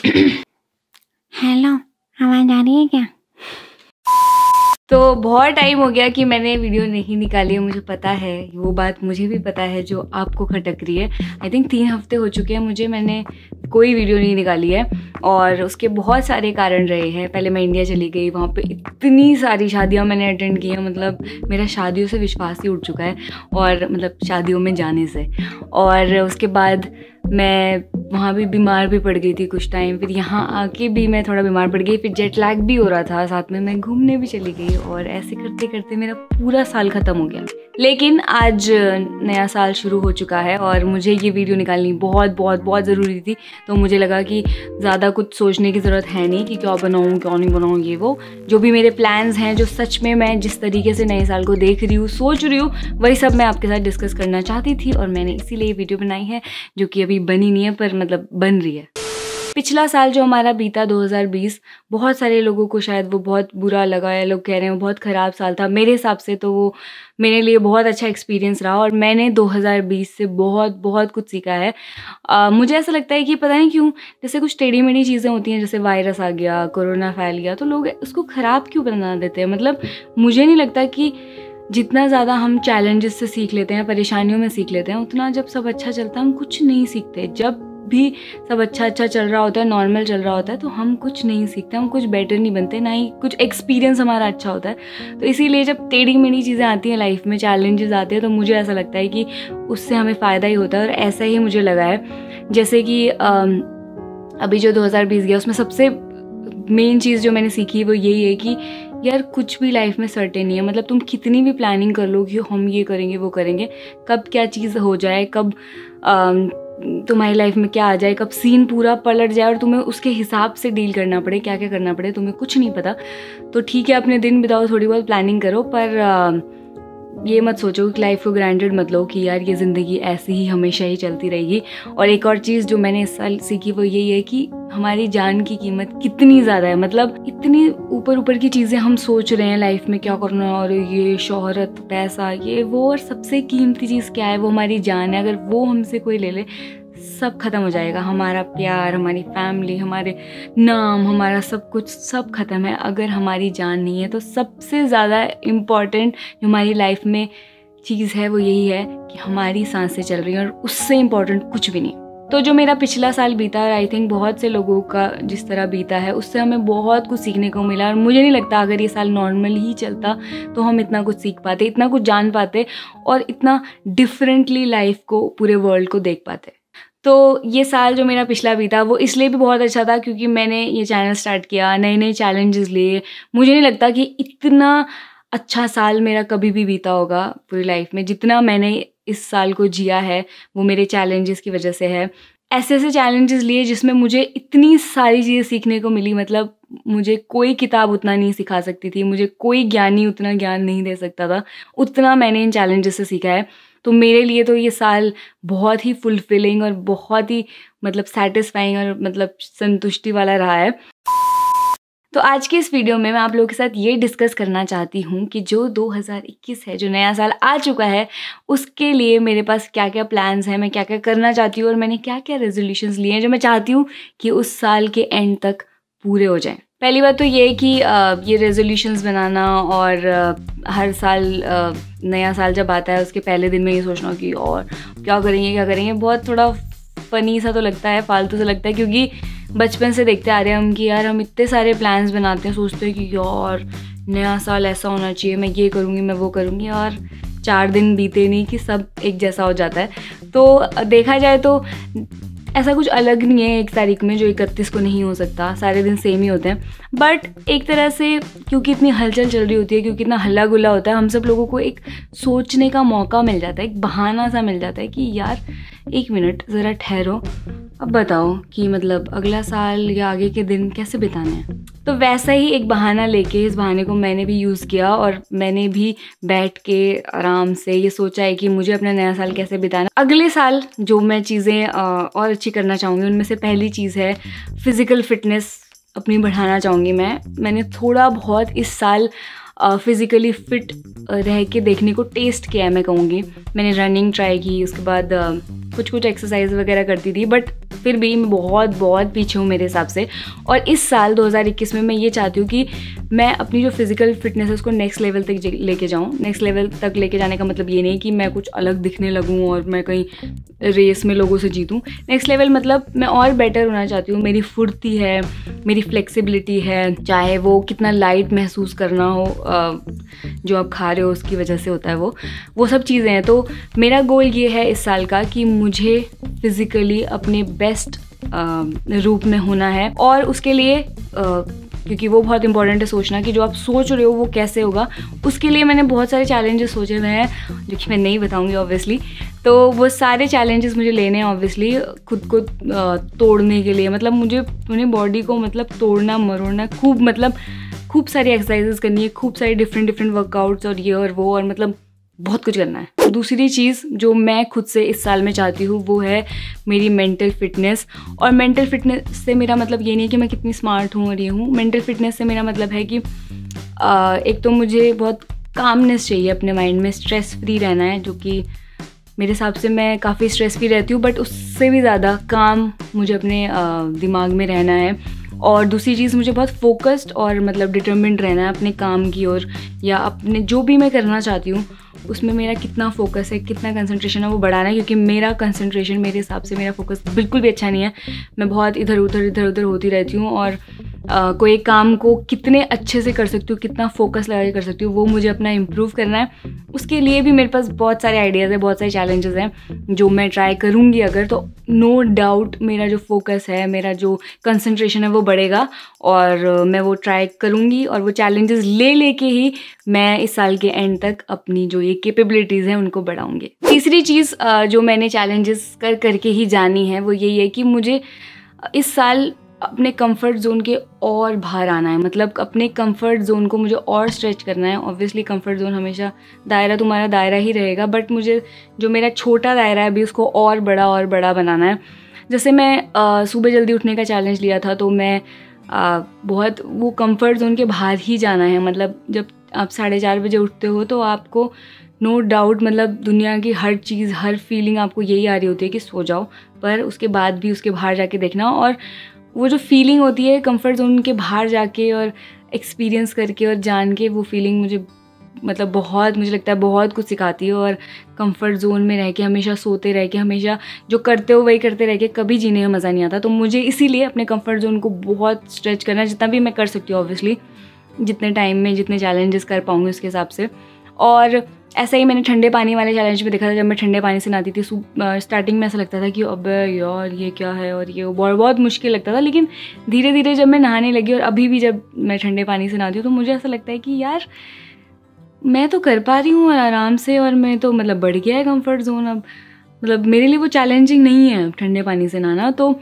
Hello, आवाज आ रही है क्या? तो बहुत टाइम हो गया कि मैंने वीडियो नहीं निकाली है, मुझे पता है, वो बात मुझे भी पता है जो आपको खटक रही है। आई थिंक 3 हफ्ते हो चुके हैं मैंने कोई वीडियो नहीं निकाली है और उसके बहुत सारे कारण रहे हैं। पहले मैं इंडिया चली गई, वहाँ पे इतनी सारी शादियाँ मैंने अटेंड की हैं, मतलब मेरा शादियों से विश्वास ही उठ चुका है और मतलब शादियों में जाने से। और उसके बाद मैं वहाँ भी बीमार भी पड़ गई थी कुछ टाइम, फिर यहाँ आके भी मैं थोड़ा बीमार पड़ गई, फिर जेट लैग भी हो रहा था, साथ में मैं घूमने भी चली गई और ऐसे करते करते मेरा पूरा साल ख़त्म हो गया। लेकिन आज नया साल शुरू हो चुका है और मुझे ये वीडियो निकालनी बहुत बहुत बहुत ज़रूरी थी। तो मुझे लगा कि ज़्यादा कुछ सोचने की ज़रूरत है नहीं कि क्या बनाऊँ क्या नहीं बनाऊँ, ये वो जो भी मेरे प्लान्स हैं, जो सच में मैं जिस तरीके से नए साल को देख रही हूँ, सोच रही हूँ, वही सब मैं आपके साथ डिस्कस करना चाहती थी और मैंने इसीलिए ये वीडियो बनाई है, जो कि अभी बनी नहीं है पर मतलब बन रही है। पिछला साल जो हमारा बीता 2020, बहुत सारे लोगों को शायद वो बहुत बुरा लगा है, लोग कह रहे हैं वो बहुत ख़राब साल था। मेरे हिसाब से तो वो मेरे लिए बहुत अच्छा एक्सपीरियंस रहा और मैंने 2020 से बहुत बहुत कुछ सीखा है। मुझे ऐसा लगता है कि पता नहीं क्यों, जैसे कुछ टेढ़ी मेढ़ी चीज़ें होती हैं, जैसे वायरस आ गया, कोरोना फैल गया, तो लोग उसको ख़राब क्यों बना देते हैं। मतलब मुझे नहीं लगता कि जितना ज़्यादा हम चैलेंजेस से सीख लेते हैं, परेशानियों में सीख लेते हैं, उतना जब सब अच्छा चलता है हम कुछ नहीं सीखते। जब भी सब अच्छा चल रहा होता है, नॉर्मल चल रहा होता है, तो हम कुछ नहीं सीखते, हम कुछ बेटर नहीं बनते, ना ही कुछ एक्सपीरियंस हमारा अच्छा होता है। तो इसीलिए जब टेढ़ी मेढ़ी चीज़ें आती हैं लाइफ में, चैलेंजेस आते हैं, तो मुझे ऐसा लगता है कि उससे हमें फ़ायदा ही होता है। और ऐसा ही मुझे लगा है। जैसे कि अभी जो 2020 गया, उसमें सबसे मेन चीज़ जो मैंने सीखी वो यही है कि यार कुछ भी लाइफ में सर्टेन नहीं है। मतलब तुम कितनी भी प्लानिंग कर लो कि हम ये करेंगे वो करेंगे, कब क्या चीज़ हो जाए, कब तुम्हारी लाइफ में क्या आ जाए, कब सीन पूरा पलट जाए और तुम्हें उसके हिसाब से डील करना पड़े, क्या क्या करना पड़े, तुम्हें कुछ नहीं पता। तो ठीक है, अपने दिन बिताओ, थोड़ी बहुत प्लानिंग करो, पर ये मत सोचो कि लाइफ को ग्रांटेड मत लो कि यार ये ज़िंदगी ऐसी ही हमेशा ही चलती रहेगी। और एक और चीज़ जो मैंने इस साल सीखी वो यही है कि हमारी जान की कीमत कितनी ज़्यादा है। मतलब इतनी ऊपर की चीज़ें हम सोच रहे हैं लाइफ में क्या करना है, और ये शोहरत, पैसा, ये वो, और सबसे कीमती चीज़ क्या है, वो हमारी जान है। अगर वो हमसे कोई ले ले, सब खत्म हो जाएगा। हमारा प्यार, हमारी फैमिली, हमारे नाम, हमारा सब कुछ, सब खत्म है। अगर हमारी जान नहीं है, तो सबसे ज़्यादा इम्पॉर्टेंट जो हमारी लाइफ में चीज़ है वो यही है कि हमारी सांसें चल रही हैं, और उससे इम्पॉर्टेंट कुछ भी नहीं। तो जो मेरा पिछला साल बीता, और आई थिंक बहुत से लोगों का जिस तरह बीता है, उससे हमें बहुत कुछ सीखने को मिला। और मुझे नहीं लगता अगर ये साल नॉर्मल ही चलता तो हम इतना कुछ सीख पाते, इतना कुछ जान पाते और इतना डिफरेंटली लाइफ को, पूरे वर्ल्ड को देख पाते। तो ये साल जो मेरा पिछला बीता वो इसलिए भी बहुत अच्छा था क्योंकि मैंने ये चैनल स्टार्ट किया, नए नए चैलेंजेस लिए। मुझे नहीं लगता कि इतना अच्छा साल मेरा कभी भी बीता होगा पूरी लाइफ में, जितना मैंने इस साल को जिया है वो मेरे चैलेंजेस की वजह से है। ऐसे ऐसे चैलेंजेस लिए जिसमें मुझे इतनी सारी चीज़ें सीखने को मिली। मतलब मुझे कोई किताब उतना नहीं सिखा सकती थी, मुझे कोई ज्ञानी उतना ज्ञान नहीं दे सकता था, उतना मैंने इन चैलेंजेस से सीखा है। तो मेरे लिए तो ये साल बहुत ही फुलफिलिंग और बहुत ही मतलब सैटिस्फाइंग और मतलब संतुष्टि वाला रहा है। तो आज के इस वीडियो में मैं आप लोगों के साथ ये डिस्कस करना चाहती हूँ कि जो 2021 है, जो नया साल आ चुका है, उसके लिए मेरे पास क्या क्या प्लान्स हैं, मैं क्या क्या करना चाहती हूँ और मैंने क्या क्या रेजोल्यूशंस लिए हैं जो मैं चाहती हूँ कि उस साल के एंड तक पूरे हो जाएं। पहली बात तो ये है कि ये रेजोल्यूशंस बनाना और हर साल नया साल जब आता है उसके पहले दिन में ये सोचना कि और क्या करेंगे, बहुत थोड़ा फनी सा तो लगता है, फालतू सा लगता है, क्योंकि बचपन से देखते आ रहे हैं हम कि यार हम इतने सारे प्लान्स बनाते हैं, सोचते हैं कि यार नया साल ऐसा होना चाहिए, मैं ये करूँगी, मैं वो करूँगी, और 4 दिन बीते नहीं कि सब एक जैसा हो जाता है। तो देखा जाए तो ऐसा कुछ अलग नहीं है 1 तारीख में जो 31 को नहीं हो सकता, सारे दिन सेम ही होते हैं। बट एक तरह से क्योंकि इतनी हलचल चल रही होती है, क्योंकि इतना हल्ला गुल्ला होता है, हम सब लोगों को एक सोचने का मौका मिल जाता है, एक बहाना सा मिल जाता है कि यार 1 मिनट ज़रा ठहरो, अब बताओ कि मतलब अगला साल या आगे के दिन कैसे बिताने हैं। तो वैसा ही एक बहाना लेके, इस बहाने को मैंने भी यूज़ किया और मैंने भी बैठ के आराम से ये सोचा है कि मुझे अपना नया साल कैसे बिताना। अगले साल जो मैं चीज़ें और अच्छी करना चाहूँगी, उनमें से पहली चीज़ है फिज़िकल फिटनेस अपनी बढ़ाना चाहूँगी। मैंने थोड़ा बहुत इस साल फिज़िकली फिट रह के देखने को टेस्ट किया है, मैं कहूँगी। मैंने रनिंग ट्राई की, उसके बाद कुछ एक्सरसाइज वगैरह करती थी, बट फिर भी मैं बहुत पीछे हूँ मेरे हिसाब से। और इस साल 2021 में मैं ये चाहती हूँ कि मैं अपनी जो फिज़िकल फिटनेस है उसको नेक्स्ट लेवल तक लेके जाऊँ। नेक्स्ट लेवल तक लेके जाने का मतलब ये नहीं कि मैं कुछ अलग दिखने लगूँ और मैं कहीं रेस में लोगों से जीतूँ। नेक्स्ट लेवल मतलब मैं और बेटर होना चाहती हूँ। मेरी फुर्ती है, मेरी फ्लेक्सिबिलिटी है, चाहे वो कितना लाइट महसूस करना हो, जो आप खा रहे हो उसकी वजह से होता है वो सब चीज़ें हैं। तो मेरा गोल ये है इस साल का कि मुझे फिज़िकली अपने बेस्ट रूप में होना है, और उसके लिए क्योंकि वो बहुत इंपॉर्टेंट है सोचना कि जो आप सोच रहे हो वो कैसे होगा। उसके लिए मैंने बहुत सारे चैलेंजेस सोचे हुए हैं जो कि मैं नहीं बताऊंगी ऑब्वियसली। तो वो सारे चैलेंजेस मुझे लेने हैं ऑब्वियसली, खुद को तोड़ने के लिए। मतलब मुझे अपनी बॉडी को मतलब तोड़ना मरोड़ना, खूब सारी एक्सरसाइजेस करनी है, खूब सारी डिफरेंट वर्कआउट्स और ये और वो, और मतलब बहुत कुछ करना है। दूसरी चीज़ जो मैं खुद से इस साल में चाहती हूँ वो है मेरी मेंटल फिटनेस। और मेंटल फिटनेस से मेरा मतलब ये नहीं कि मैं कितनी स्मार्ट हूँ और ये हूँ। मेंटल फिटनेस से मेरा मतलब है कि एक तो मुझे बहुत कामनेस चाहिए अपने माइंड में, स्ट्रेस फ्री रहना है, जो कि मेरे हिसाब से मैं काफ़ी स्ट्रेस फ्री रहती हूँ, बट उससे भी ज़्यादा काम मुझे अपने दिमाग में रहना है। और दूसरी चीज़, मुझे बहुत फोकस्ड और मतलब डिटर्मिन्ड रहना है अपने काम की ओर, या अपने जो भी मैं करना चाहती हूँ उसमें मेरा कितना फोकस है, कितना कंसंट्रेशन है, वो बढ़ाना है। क्योंकि मेरा कंसंट्रेशन, मेरे हिसाब से मेरा फोकस बिल्कुल भी अच्छा नहीं है। मैं बहुत इधर उधर होती रहती हूँ, और कोई काम को कितने अच्छे से कर सकती हूँ, कितना फोकस लगा के कर सकती हूँ, वो मुझे अपना इम्प्रूव करना है। उसके लिए भी मेरे पास बहुत सारे आइडियाज़ हैं, बहुत सारे चैलेंजेस हैं जो मैं ट्राई करूँगी अगर, तो नो डाउट मेरा जो फोकस है, मेरा जो कंसंट्रेशन है वो बढ़ेगा। और मैं वो ट्राई करूँगी, और वो चैलेंजेस लेके ही मैं इस साल के एंड तक अपनी जो ये कैपेबिलिटीज़ हैं उनको बढ़ाऊँगी। तीसरी चीज़ जो मैंने चैलेंजेस करके ही जानी है वो यही है कि मुझे इस साल अपने कंफर्ट जोन के और बाहर आना है। मतलब अपने कंफर्ट जोन को मुझे और स्ट्रेच करना है। ऑब्वियसली कंफर्ट जोन हमेशा दायरा तुम्हारा दायरा ही रहेगा, बट मुझे जो मेरा छोटा दायरा है अभी उसको और बड़ा बनाना है। जैसे मैं सुबह जल्दी उठने का चैलेंज लिया था, तो मैं बहुत वो कंफर्ट जोन के बाहर ही जाना है। मतलब जब आप 4:30 बजे उठते हो तो आपको नो डाउट मतलब दुनिया की हर चीज़, हर फीलिंग आपको यही आ रही होती है कि सो जाओ, पर उसके बाद भी उसके बाहर जाके देखना। और वो जो फीलिंग होती है कंफर्ट जोन के बाहर जाके और एक्सपीरियंस करके और जान के, वो फीलिंग मुझे मतलब बहुत, मुझे लगता है बहुत कुछ सिखाती है। और कंफर्ट जोन में रह के, हमेशा सोते रह के, हमेशा जो करते हो वही करते रह के कभी जीने में मज़ा नहीं आता। तो मुझे इसीलिए अपने कंफर्ट जोन को बहुत स्ट्रेच करना है, जितना भी मैं कर सकती हूँ ऑब्वियसली, जितने टाइम में जितने चैलेंजेस कर पाऊँगी उसके हिसाब से। और ऐसा ही मैंने ठंडे पानी वाले चैलेंज में देखा था। जब मैं ठंडे पानी से नहाती थी स्टार्टिंग में ऐसा लगता था कि अबे यार ये क्या है, और ये बहुत मुश्किल लगता था। लेकिन धीरे धीरे जब मैं नहाने लगी, और अभी भी जब मैं ठंडे पानी से नहाती हूँ, तो मुझे ऐसा लगता है कि यार मैं तो कर पा रही हूँ और आराम से, और मैं तो मतलब बढ़ गया है कंफर्ट जोन अब। मतलब मेरे लिए वो चैलेंजिंग नहीं है ठंडे पानी से नहाना। तो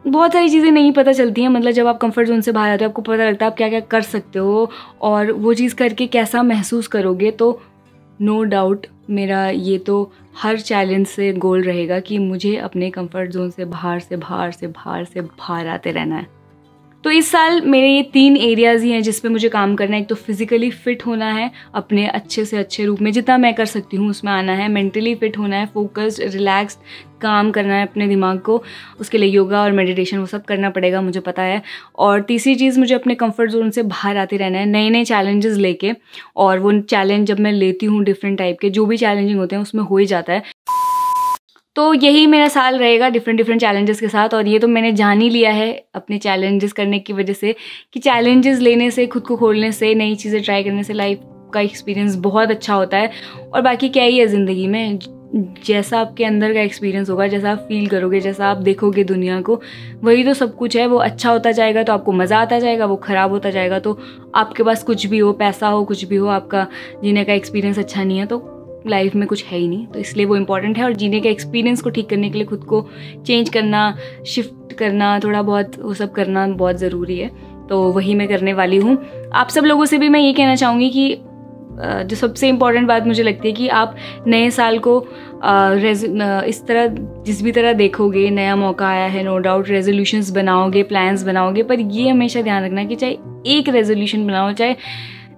बहुत सारी चीज़ें नहीं पता चलती हैं। मतलब जब आप कंफर्ट जोन से बाहर आते हो आपको पता लगता है आप क्या क्या कर सकते हो और वो चीज़ करके कैसा महसूस करोगे। तो नो डाउट मेरा ये तो हर चैलेंज से गोल रहेगा कि मुझे अपने कंफर्ट जोन से बाहर आते रहना है। तो इस साल मेरे ये 3 एरियाज़ ही हैं जिस पे मुझे काम करना है। एक तो फिज़िकली फ़िट होना है, अपने अच्छे से अच्छे रूप में जितना मैं कर सकती हूँ उसमें आना है। मेंटली फ़िट होना है, फोकस्ड रिलैक्स्ड काम करना है अपने दिमाग को। उसके लिए योगा और मेडिटेशन वो सब करना पड़ेगा, मुझे पता है। और तीसरी चीज़, मुझे अपने कंफर्ट जोन से बाहर आते रहना है, नए नए चैलेंजेस लेके। और वो चैलेंज जब मैं लेती हूँ डिफरेंट टाइप के, जो भी चैलेंजिंग होते हैं उसमें हो ही जाता है। तो यही मेरा साल रहेगा डिफरेंट चैलेंजेस के साथ। और ये तो मैंने जान ही लिया है अपने चैलेंजेस करने की वजह से कि चैलेंजेस लेने से, खुद को खोलने से, नई चीज़ें ट्राई करने से लाइफ का एक्सपीरियंस बहुत अच्छा होता है। और बाकी क्या ही है ज़िंदगी में, जैसा आपके अंदर का एक्सपीरियंस होगा, जैसा आप फील करोगे, जैसा आप देखोगे दुनिया को, वही तो सब कुछ है। वो अच्छा होता जाएगा तो आपको मज़ा आता जाएगा, वो ख़राब होता जाएगा तो आपके पास कुछ भी हो, पैसा हो, कुछ भी हो, आपका जीने का एक्सपीरियंस अच्छा नहीं है तो लाइफ में कुछ है ही नहीं। तो इसलिए वो इम्पॉर्टेंट है। और जीने के एक्सपीरियंस को ठीक करने के लिए खुद को चेंज करना, शिफ्ट करना, थोड़ा बहुत वो सब करना बहुत ज़रूरी है। तो वही मैं करने वाली हूँ। आप सब लोगों से भी मैं ये कहना चाहूँगी कि जो सबसे इम्पॉर्टेंट बात मुझे लगती है कि आप नए साल को इस तरह, जिस भी तरह देखोगे, नया मौका आया है, नो डाउट रेजोल्यूशंस बनाओगे, प्लान्स बनाओगे, पर ये हमेशा ध्यान रखना कि चाहे एक रेजोल्यूशन बनाओ, चाहे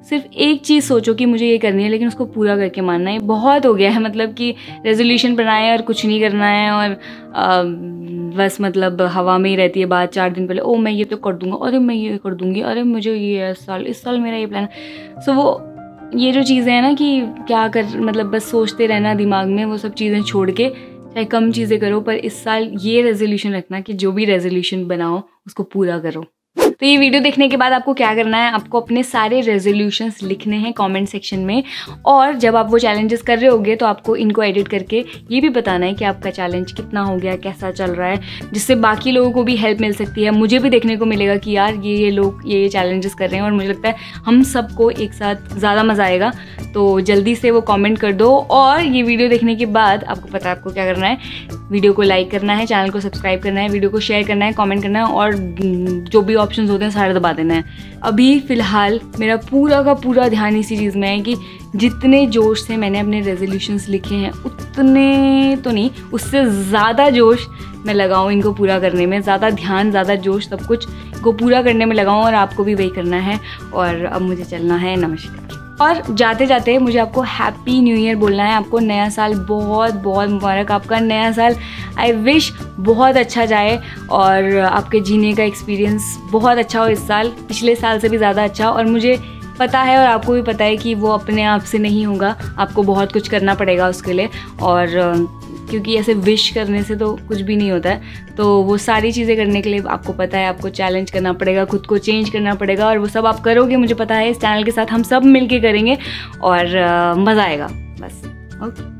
सिर्फ एक चीज़ सोचो कि मुझे ये करनी है, लेकिन उसको पूरा करके मानना है। बहुत हो गया है मतलब कि रेजोल्यूशन बनाए और कुछ नहीं करना है, और बस मतलब हवा में ही रहती है बात। 4 दिन पहले मैं ये तो कर दूंगा, अरे मैं ये कर दूंगी, अरे मुझे ये इस साल मेरा ये प्लान है। सो वो ये जो चीज़ें हैं ना कि क्या कर मतलब बस सोचते रहना दिमाग में, वो सब चीज़ें छोड़ के चाहे कम चीज़ें करो, पर इस साल ये रेजोल्यूशन रखना कि जो भी रेजोल्यूशन बनाओ उसको पूरा करो। तो ये वीडियो देखने के बाद आपको क्या करना है, आपको अपने सारे रेजोल्यूशंस लिखने हैं कमेंट सेक्शन में, और जब आप वो चैलेंजेस कर रहे होगे तो आपको इनको एडिट करके ये भी बताना है कि आपका चैलेंज कितना हो गया, कैसा चल रहा है, जिससे बाकी लोगों को भी हेल्प मिल सकती है। मुझे भी देखने को मिलेगा कि यार ये लोग ये चैलेंजेस कर रहे हैं, और मुझे लगता है हम सबको एक साथ ज़्यादा मज़ा आएगा। तो जल्दी से वो कमेंट कर दो, और ये वीडियो देखने के बाद आपको पता है आपको क्या करना है। वीडियो को लाइक करना है, चैनल को सब्सक्राइब करना है, वीडियो को शेयर करना है, कमेंट करना है, और जो भी ऑप्शन होते हैं सारे दबा देना है। अभी फ़िलहाल मेरा पूरा का पूरा ध्यान इसी चीज़ में है कि जितने जोश से मैंने अपने रेजोल्यूशंस लिखे हैं उतने तो नहीं, उससे ज़्यादा जोश मैं लगाऊँ इनको पूरा करने में, ज़्यादा ध्यान, ज़्यादा जोश, सब कुछ को पूरा करने में लगाऊँ, और आपको भी वही करना है। और अब मुझे चलना है, नमस्कार। और जाते जाते मुझे आपको हैप्पी न्यू ईयर बोलना है। आपको नया साल बहुत बहुत मुबारक। आपका नया साल आई विश बहुत अच्छा जाए, और आपके जीने का एक्सपीरियंस बहुत अच्छा हो इस साल, पिछले साल से भी ज़्यादा अच्छा। और मुझे पता है, और आपको भी पता है कि वो अपने आप से नहीं होगा, आपको बहुत कुछ करना पड़ेगा उसके लिए। और क्योंकि ऐसे विश करने से तो कुछ भी नहीं होता है, तो वो सारी चीज़ें करने के लिए आपको पता है आपको चैलेंज करना पड़ेगा, खुद को चेंज करना पड़ेगा, और वो सब आप करोगे, मुझे पता है। इस चैनल के साथ हम सब मिलके करेंगे और मज़ा आएगा बस। ओके।